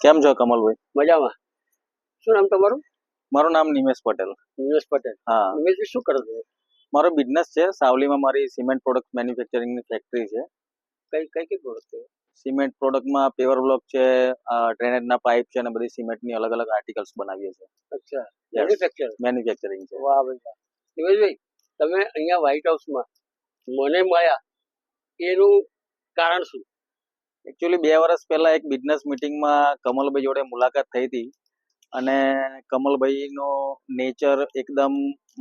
કેમ છો કમલભાઈ? મજામાં. શું નામ તમારું? મારું નામ નિમેશ પટેલ. નિમેશ પટેલ. હા, નિમેશભાઈ શું કરો છો? મારો બિઝનેસ છે. સાવલીમાં મારી સિમેન્ટ પ્રોડક્ટ મેન્યુફેક્ચરિંગની ફેક્ટરી છે. કઈ પ્રોડક્ટ છે? સિમેન્ટ પ્રોડક્ટમાં પેવર બ્લોક છે, ડ્રેનેજના પાઇપ છે અને બધી સિમેન્ટની અલગ અલગ આર્ટિકલ્સ બનાવીએ છીએ. અચ્છા, Yes. મેન્યુફેક્ચરિંગ છે. વાહ ભાઈ વાહ. નિમેશભાઈ, તમે અહીંયા વ્હાઇટ હાઉસમાં મને મળ્યા એનું કારણ શું? એકચ્યુઅલી 2 વર્ષ પહેલા એક બિઝનેસ મિટિંગમાં કમલભાઈ જોડે મુલાકાત થઈ હતી અને કમલભાઈનો નેચર એકદમ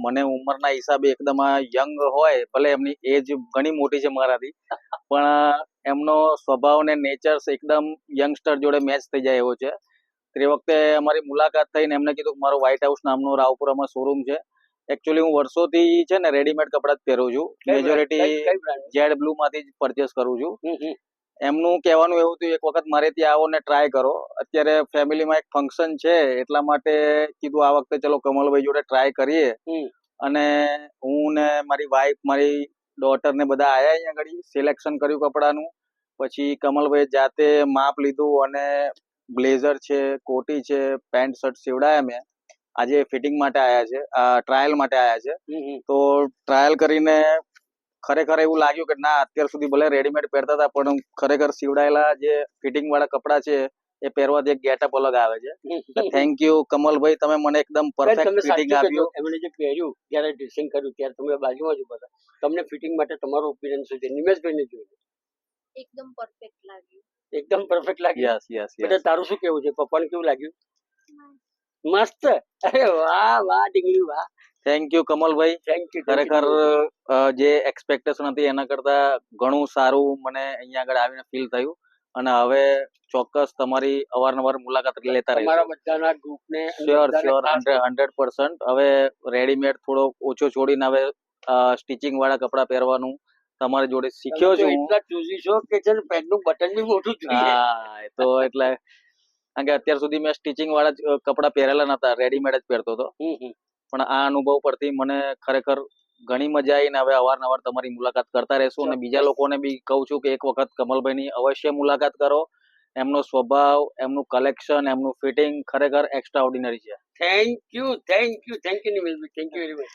મને ઉંમરના હિસાબે એકદમ યંગ હોય, ભલે એમની એજ ઘણી મોટી છે મારાથી, પણ એમનો સ્વભાવ ને નેચર્સ એકદમ યંગસ્ટર જોડે મેચ થઈ જાય એવો છે. તે વખતે અમારી મુલાકાત થઈને એમને કીધું કે મારો વ્હાઇટ હાઉસ નામનો રાવપુરામાં શોરૂમ છે. એકચ્યુઅલી હું વર્ષોથી છે ને રેડીમેડ કપડાં જ પહેરું છું. મેજોરિટી જેડ બ્લુ માંથી જ પરચેસ કરું છું. એમનું કહેવાનું એવું હતું, એક વખત મારે ત્યાં આવો ને ટ્રાય કરો. અત્યારે ફેમિલીમાં એક ફંક્શન છે એટલા માટે કીધું આ વખતે ચલો કમલભાઈ જોડે ટ્રાય કરીએ. અને હું ને મારી વાઈફ, મારી ડોટર ને બધા આયા અહીંયા આગળ, સિલેક્શન કર્યું કપડાનું. પછી કમલભાઈ જાતે માપ લીધું અને બ્લેઝર છે, કોટી છે, પેન્ટ શર્ટ સીવડાયા મેં. આજે ફિટિંગ માટે આયા છે, ટ્રાયલ માટે આયા છે. તો ટ્રાયલ કરીને ખરેખર એવું લાગ્યું કે ના, અત્યાર સુધી ભલે રેડીમેડ પહેરતા હતા પણ ખરેખર સીવડાયેલા જે ફિટિંગ વાળા કપડા છે એ પહેરવાથી એક ગેટઅપ અલગ આવે છે. થેન્ક યુ કમલભાઈ, તમે મને એકદમ પરફેક્ટ ફિટિંગ આપ્યું. એમણે જે પહેર્યું જ્યારે ડ્રેસિંગ કર્યું ત્યારે તમે બાજુમાં જ ઉભા હતા. તમને ફિટિંગ માટે તમારો ઓપિનિયન શું છે? નિમેશભાઈને જોઈને એકદમ પરફેક્ટ લાગ્યું. એકદમ પરફેક્ટ લાગ્યું. યસ. બેટા તારું શું કેવું છે? પપ્પાને કેવું લાગ્યું? મસ્ત. અરે વાહ વાહ ડીંગલી વાહ. Thank you Kamalbhai. Thank you. ખરેખર જે એક્સપેક્ટેશન હતી એના કરતા ઘણું સારું મને અહીંયા આગળ આવીને ફીલ થયું અને હવે ચોક્કસ તમારી અવારનવાર મુલાકાત લેતા રહીશું. તમારા બધાના ગ્રુપને શ્યોર 100%. હવે રેડીમેડ થોડો ઓછો છોડીને હવે સ્ટિચિંગ વાળા કપડા પહેરવાનું તમારી જોડે શીખ્યો છું. એટલા ચૂઝી છો કે છે ને પેન્ટનું બટન બી મોટું જોઈએ. હા, તો એટલે કારણ કે અત્યાર સુધી મેં સ્ટિચિંગ વાળા જ કપડા પહેરેલા નતા, રેડીમેડ જ પહેરતો હતો. પણ આ અનુભવ પરથી મને ખરેખર ઘણી મજા આવી ને હવે અવારનવાર તમારી મુલાકાત કરતા રહેશું. અને બીજા લોકોને બી કહું છું કે એક વખત કમલભાઈની અવશ્ય મુલાકાત કરો. એમનો સ્વભાવ, એમનું કલેક્શન, એમનું ફિટિંગ ખરેખર એક્સ્ટ્રા ઓર્ડિનરી છે. Thank you Nimeshbhai. Thank you very much.